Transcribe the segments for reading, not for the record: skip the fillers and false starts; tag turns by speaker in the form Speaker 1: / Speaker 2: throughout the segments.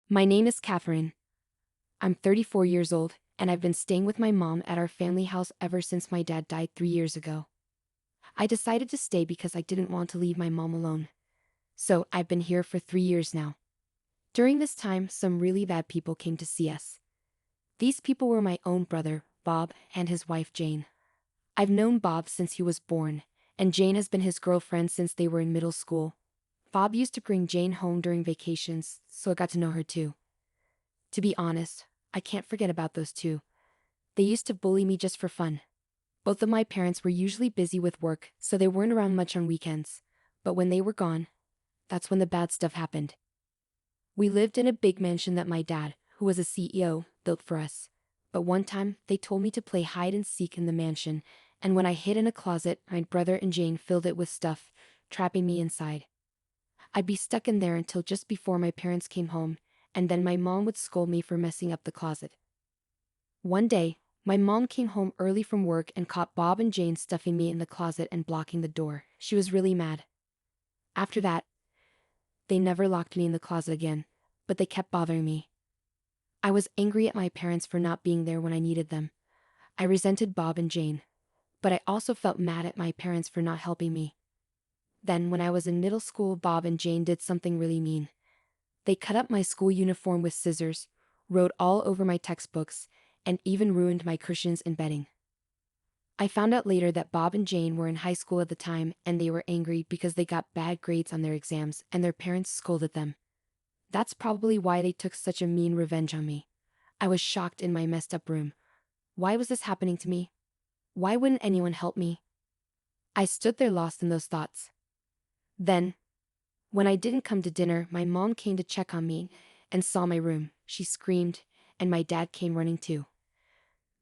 Speaker 1: My name is Catherine. I'm 34 years old, and I've been staying with my mom at our family house ever since my dad died 3 years ago. I decided to stay because I didn't want to leave my mom alone. So I've been here for 3 years now. During this time, some really bad people came to see us. These people were my own brother, Bob, and his wife Jane. I've known Bob since he was born, and Jane has been his girlfriend since they were in middle school. Bob used to bring Jane home during vacations, so I got to know her too. To be honest, I can't forget about those two. They used to bully me just for fun. Both of my parents were usually busy with work, so they weren't around much on weekends. But when they were gone, that's when the bad stuff happened. We lived in a big mansion that my dad, who was a CEO, built for us. But one time, they told me to play hide and seek in the mansion, and when I hid in a closet, my brother and Jane filled it with stuff, trapping me inside. I'd be stuck in there until just before my parents came home, and then my mom would scold me for messing up the closet. One day, my mom came home early from work and caught Bob and Jane stuffing me in the closet and blocking the door. She was really mad. After that, they never locked me in the closet again, but they kept bothering me. I was angry at my parents for not being there when I needed them. I resented Bob and Jane, but I also felt mad at my parents for not helping me. Then, when I was in middle school, Bob and Jane did something really mean. They cut up my school uniform with scissors, wrote all over my textbooks, and even ruined my cushions and bedding. I found out later that Bob and Jane were in high school at the time and they were angry because they got bad grades on their exams and their parents scolded them. That's probably why they took such a mean revenge on me. I was shocked in my messed up room. Why was this happening to me? Why wouldn't anyone help me? I stood there lost in those thoughts. Then, when I didn't come to dinner, my mom came to check on me and saw my room. She screamed, and my dad came running too.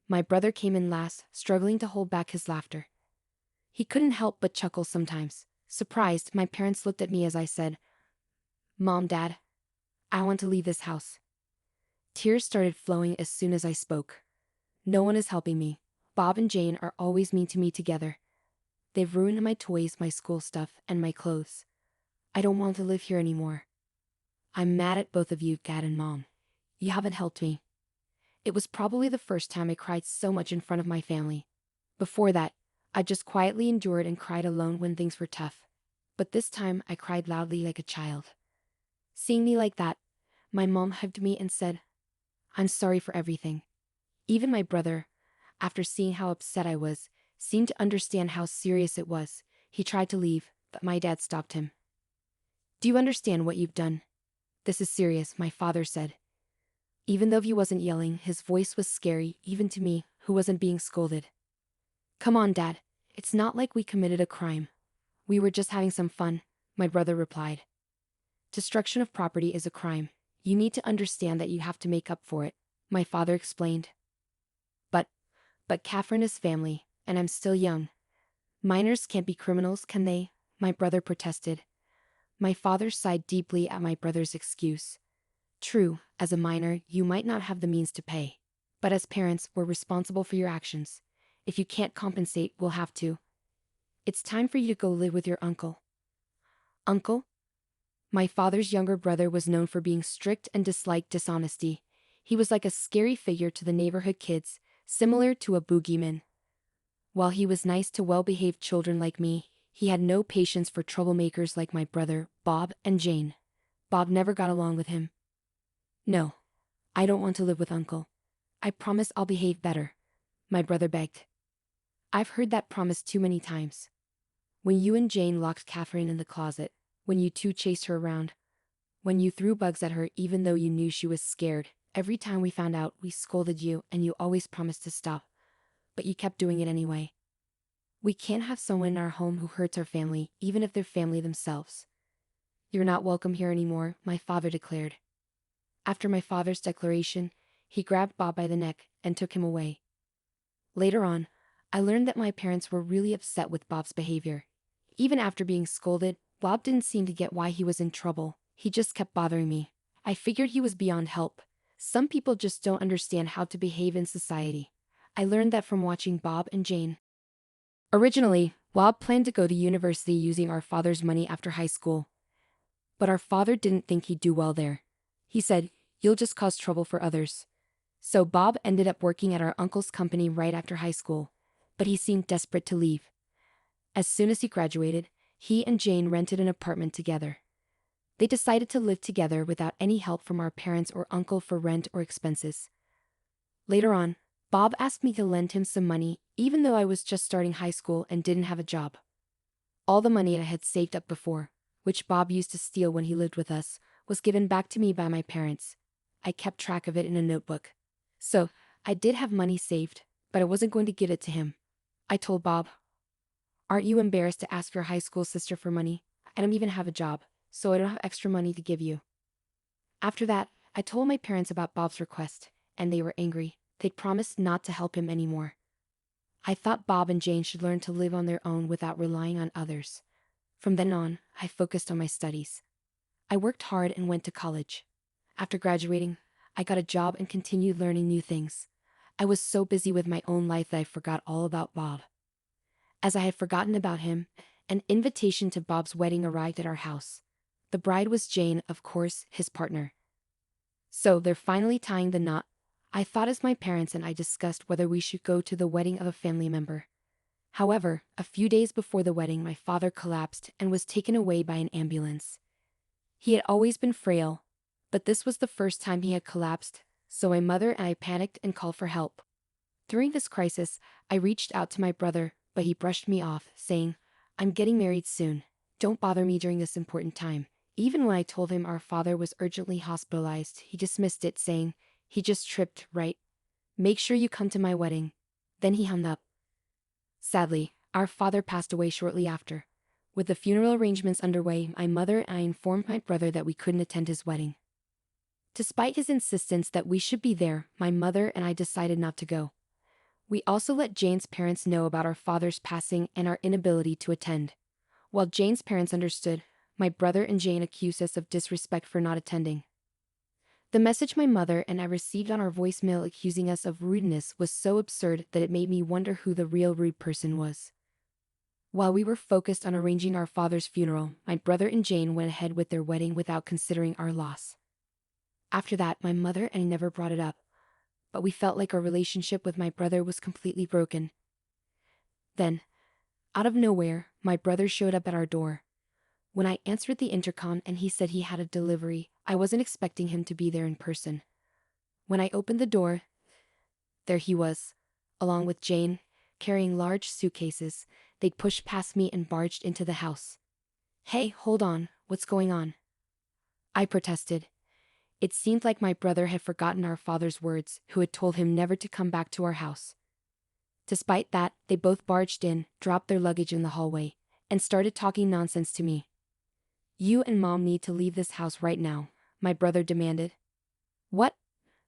Speaker 1: My brother came in last, struggling to hold back his laughter. He couldn't help but chuckle sometimes. Surprised, my parents looked at me as I said, "Mom, Dad, I want to leave this house." Tears started flowing as soon as I spoke. No one is helping me. Bob and Jane are always mean to me together. They've ruined my toys, my school stuff, and my clothes. I don't want to live here anymore. I'm mad at both of you, Dad and Mom. You haven't helped me. It was probably the first time I cried so much in front of my family. Before that, I just quietly endured and cried alone when things were tough. But this time, I cried loudly like a child. Seeing me like that, my mom hugged me and said, "I'm sorry for everything." Even my brother, after seeing how upset I was, seemed to understand how serious it was. He tried to leave, but my dad stopped him. "Do you understand what you've done? This is serious," my father said. Even though he wasn't yelling, his voice was scary, even to me, who wasn't being scolded. "Come on, Dad. It's not like we committed a crime. We were just having some fun," my brother replied. "Destruction of property is a crime. You need to understand that you have to make up for it," my father explained. But, Catherine is family, and I'm still young. Minors can't be criminals, can they? My brother protested. My father sighed deeply at my brother's excuse. True, as a minor, you might not have the means to pay. But as parents, we're responsible for your actions. If you can't compensate, we'll have to. It's time for you to go live with your uncle. Uncle? My father's younger brother was known for being strict and disliked dishonesty. He was like a scary figure to the neighborhood kids, similar to a boogeyman. While he was nice to well-behaved children like me, he had no patience for troublemakers like my brother, Bob, and Jane. Bob never got along with him. "No, I don't want to live with Uncle. I promise I'll behave better," my brother begged. "I've heard that promise too many times. When you and Jane locked Catherine in the closet, when you two chased her around, when you threw bugs at her even though you knew she was scared, every time we found out, we scolded you and you always promised to stop. But you kept doing it anyway. We can't have someone in our home who hurts our family, even if they're family themselves. You're not welcome here anymore," my father declared. After my father's declaration, he grabbed Bob by the neck and took him away. Later on, I learned that my parents were really upset with Bob's behavior. Even after being scolded, Bob didn't seem to get why he was in trouble. He just kept bothering me. I figured he was beyond help. Some people just don't understand how to behave in society. I learned that from watching Bob and Jane. Originally, Bob planned to go to university using our father's money after high school. But our father didn't think he'd do well there. He said, You'll just cause trouble for others. So Bob ended up working at our uncle's company right after high school, but he seemed desperate to leave. As soon as he graduated, he and Jane rented an apartment together. They decided to live together without any help from our parents or uncle for rent or expenses. Later on, Bob asked me to lend him some money, even though I was just starting high school and didn't have a job. All the money I had saved up before, which Bob used to steal when he lived with us, was given back to me by my parents. I kept track of it in a notebook. So, I did have money saved, but I wasn't going to give it to him. I told Bob, "Aren't you embarrassed to ask your high school sister for money? I don't even have a job, so I don't have extra money to give you." After that, I told my parents about Bob's request, and they were angry. They'd promised not to help him anymore. I thought Bob and Jane should learn to live on their own without relying on others. From then on, I focused on my studies. I worked hard and went to college. After graduating, I got a job and continued learning new things. I was so busy with my own life that I forgot all about Bob. As I had forgotten about him, an invitation to Bob's wedding arrived at our house. The bride was Jane, of course, his partner. So they're finally tying the knot. I thought as my parents and I discussed whether we should go to the wedding of a family member. However, a few days before the wedding, my father collapsed and was taken away by an ambulance. He had always been frail, but this was the first time he had collapsed, so my mother and I panicked and called for help. During this crisis, I reached out to my brother, but he brushed me off, saying, "I'm getting married soon. Don't bother me during this important time." Even when I told him our father was urgently hospitalized, he dismissed it, saying, "He just tripped, right? Make sure you come to my wedding." Then he hung up. Sadly, our father passed away shortly after. With the funeral arrangements underway, my mother and I informed my brother that we couldn't attend his wedding. Despite his insistence that we should be there, my mother and I decided not to go. We also let Jane's parents know about our father's passing and our inability to attend. While Jane's parents understood, my brother and Jane accused us of disrespect for not attending. The message my mother and I received on our voicemail accusing us of rudeness was so absurd that it made me wonder who the real rude person was. While we were focused on arranging our father's funeral, my brother and Jane went ahead with their wedding without considering our loss. After that, my mother and I never brought it up, but we felt like our relationship with my brother was completely broken. Then, out of nowhere, my brother showed up at our door. When I answered the intercom and he said he had a delivery, I wasn't expecting him to be there in person. When I opened the door, there he was, along with Jane, carrying large suitcases. They'd pushed past me and barged into the house. "Hey, hold on, what's going on?" I protested. It seemed like my brother had forgotten our father's words, who had told him never to come back to our house. Despite that, they both barged in, dropped their luggage in the hallway, and started talking nonsense to me. "You and Mom need to leave this house right now," my brother demanded. "What?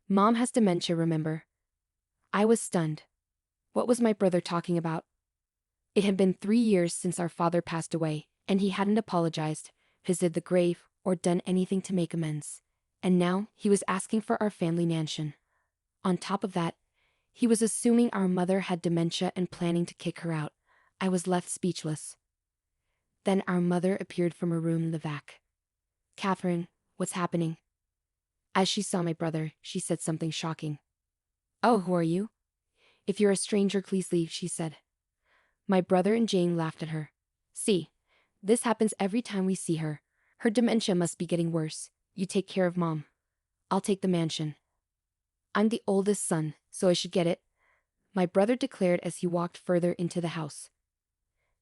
Speaker 1: Mom has dementia, remember?" I was stunned. What was my brother talking about? It had been 3 years since our father passed away, and he hadn't apologized, visited the grave, or done anything to make amends. And now, he was asking for our family mansion. On top of that, he was assuming our mother had dementia and planning to kick her out. I was left speechless. Then our mother appeared from a room in the back. "Catherine, what's happening?" As she saw my brother, she said something shocking. "Oh, who are you? If you're a stranger, please leave," she said. My brother and Jane laughed at her. "See, this happens every time we see her. Her dementia must be getting worse. You take care of Mom. I'll take the mansion." "I'm the oldest son, so I should get it," my brother declared as he walked further into the house.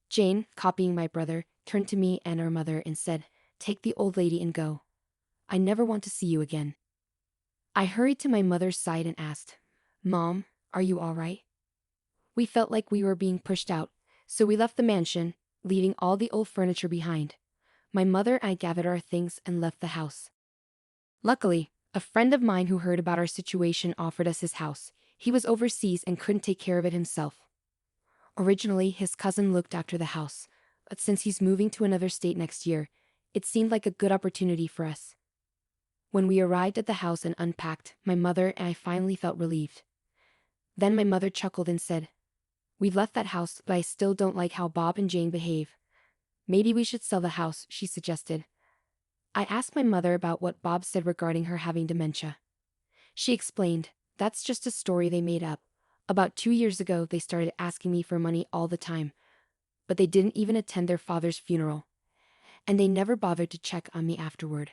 Speaker 1: Jane, copying my brother, turned to me and our mother and said, "Take the old lady and go. I never want to see you again." I hurried to my mother's side and asked, "Mom, are you all right?" We felt like we were being pushed out, so we left the mansion, leaving all the old furniture behind. My mother and I gathered our things and left the house. Luckily, a friend of mine who heard about our situation offered us his house. He was overseas and couldn't take care of it himself. Originally, his cousin looked after the house, but since he's moving to another state next year, it seemed like a good opportunity for us. When we arrived at the house and unpacked, my mother and I finally felt relieved. Then my mother chuckled and said, "We've left that house, but I still don't like how Bob and Jane behave. Maybe we should sell the house," she suggested. I asked my mother about what Bob said regarding her having dementia. She explained, "That's just a story they made up. About 2 years ago, they started asking me for money all the time, but they didn't even attend their father's funeral, and they never bothered to check on me afterward."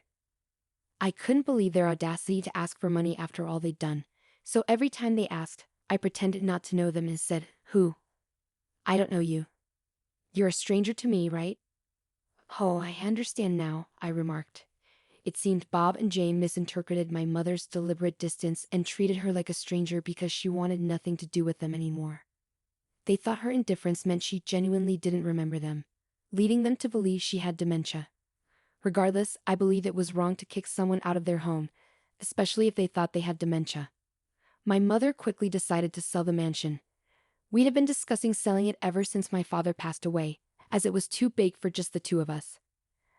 Speaker 1: I couldn't believe their audacity to ask for money after all they'd done, so every time they asked, I pretended not to know them and said, "Who? I don't know you. You're a stranger to me, right?" "Oh, I understand now," I remarked. It seemed Bob and Jane misinterpreted my mother's deliberate distance and treated her like a stranger because she wanted nothing to do with them anymore. They thought her indifference meant she genuinely didn't remember them, leading them to believe she had dementia. Regardless, I believe it was wrong to kick someone out of their home, especially if they thought they had dementia. My mother quickly decided to sell the mansion. We'd have been discussing selling it ever since my father passed away, as it was too big for just the two of us.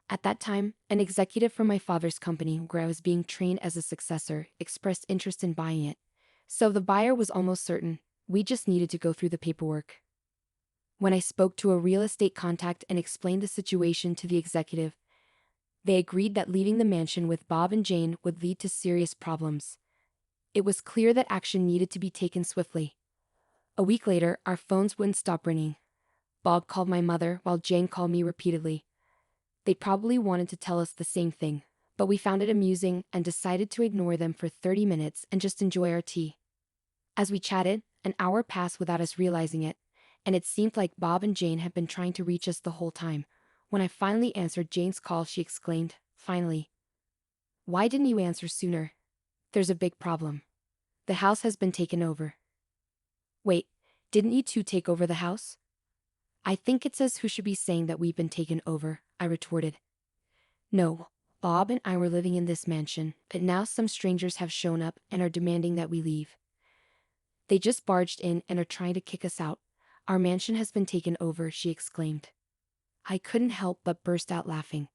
Speaker 1: At that time, an executive from my father's company, where I was being trained as a successor, expressed interest in buying it. So the buyer was almost certain. We just needed to go through the paperwork. When I spoke to a real estate contact and explained the situation to the executive, they agreed that leaving the mansion with Bob and Jane would lead to serious problems. It was clear that action needed to be taken swiftly. A week later, our phones wouldn't stop ringing. Bob called my mother while Jane called me repeatedly. They probably wanted to tell us the same thing, but we found it amusing and decided to ignore them for 30 minutes and just enjoy our tea. As we chatted, an hour passed without us realizing it, and it seemed like Bob and Jane had been trying to reach us the whole time. When I finally answered Jane's call, she exclaimed, "Finally. Why didn't you answer sooner? There's a big problem. The house has been taken over." "Wait, didn't you two take over the house?" "I think it says who should be saying that we've been taken over," I retorted. "No, Bob and I were living in this mansion, but now some strangers have shown up and are demanding that we leave. They just barged in and are trying to kick us out. Our mansion has been taken over," she exclaimed. I couldn't help but burst out laughing.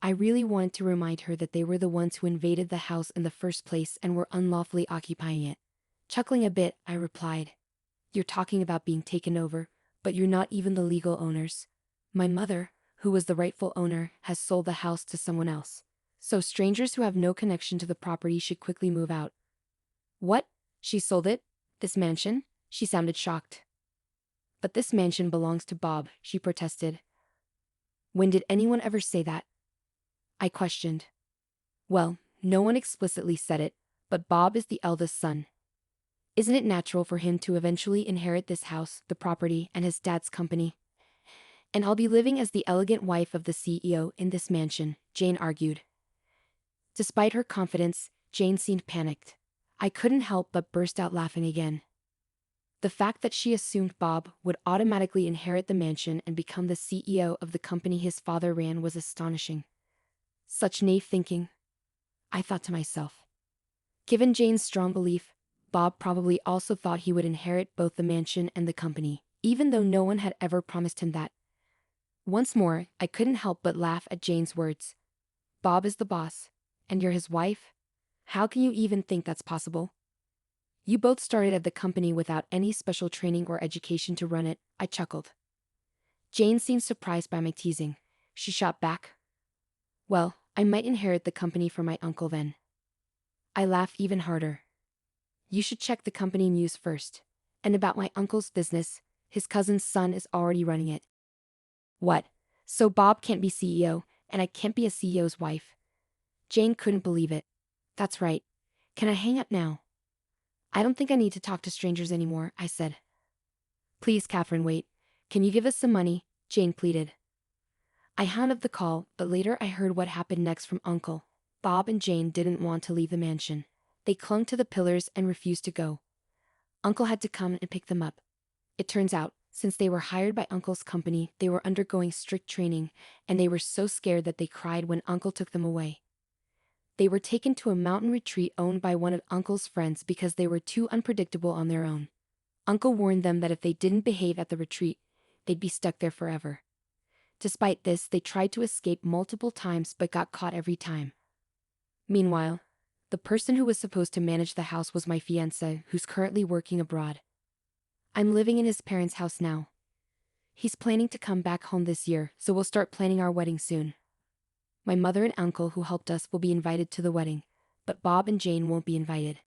Speaker 1: I really wanted to remind her that they were the ones who invaded the house in the first place and were unlawfully occupying it. Chuckling a bit, I replied, "You're talking about being taken over, but you're not even the legal owners. My mother, who was the rightful owner, has sold the house to someone else. So strangers who have no connection to the property should quickly move out." "What? She sold it? This mansion?" She sounded shocked. "But this mansion belongs to Bob," she protested. "When did anyone ever say that?" I questioned. "Well, no one explicitly said it, but Bob is the eldest son. Isn't it natural for him to eventually inherit this house, the property, and his dad's company? And I'll be living as the elegant wife of the CEO in this mansion," Jane argued. Despite her confidence, Jane seemed panicked. I couldn't help but burst out laughing again. The fact that she assumed Bob would automatically inherit the mansion and become the CEO of the company his father ran was astonishing. Such naive thinking, I thought to myself. Given Jane's strong belief, Bob probably also thought he would inherit both the mansion and the company, even though no one had ever promised him that. Once more, I couldn't help but laugh at Jane's words. "Bob is the boss, and you're his wife? How can you even think that's possible? You both started at the company without any special training or education to run it," I chuckled. Jane seemed surprised by my teasing. She shot back, "Well, I might inherit the company from my uncle then." I laughed even harder. "You should check the company news first. And about my uncle's business, his cousin's son is already running it." "What? So Bob can't be CEO, and I can't be a CEO's wife?" Jane couldn't believe it. "That's right. Can I hang up now?" "I don't think I need to talk to strangers anymore," I said. "Please, Catherine, wait. Can you give us some money?" Jane pleaded. I hung up the call, but later I heard what happened next from Uncle. Bob and Jane didn't want to leave the mansion. They clung to the pillars and refused to go. Uncle had to come and pick them up. It turns out, since they were hired by Uncle's company, they were undergoing strict training, and they were so scared that they cried when Uncle took them away. They were taken to a mountain retreat owned by one of Uncle's friends because they were too unpredictable on their own. Uncle warned them that if they didn't behave at the retreat, they'd be stuck there forever. Despite this, they tried to escape multiple times but got caught every time. Meanwhile, the person who was supposed to manage the house was my fiancé, who's currently working abroad. I'm living in his parents' house now. He's planning to come back home this year, so we'll start planning our wedding soon. My mother and uncle who helped us will be invited to the wedding, but Bob and Jane won't be invited.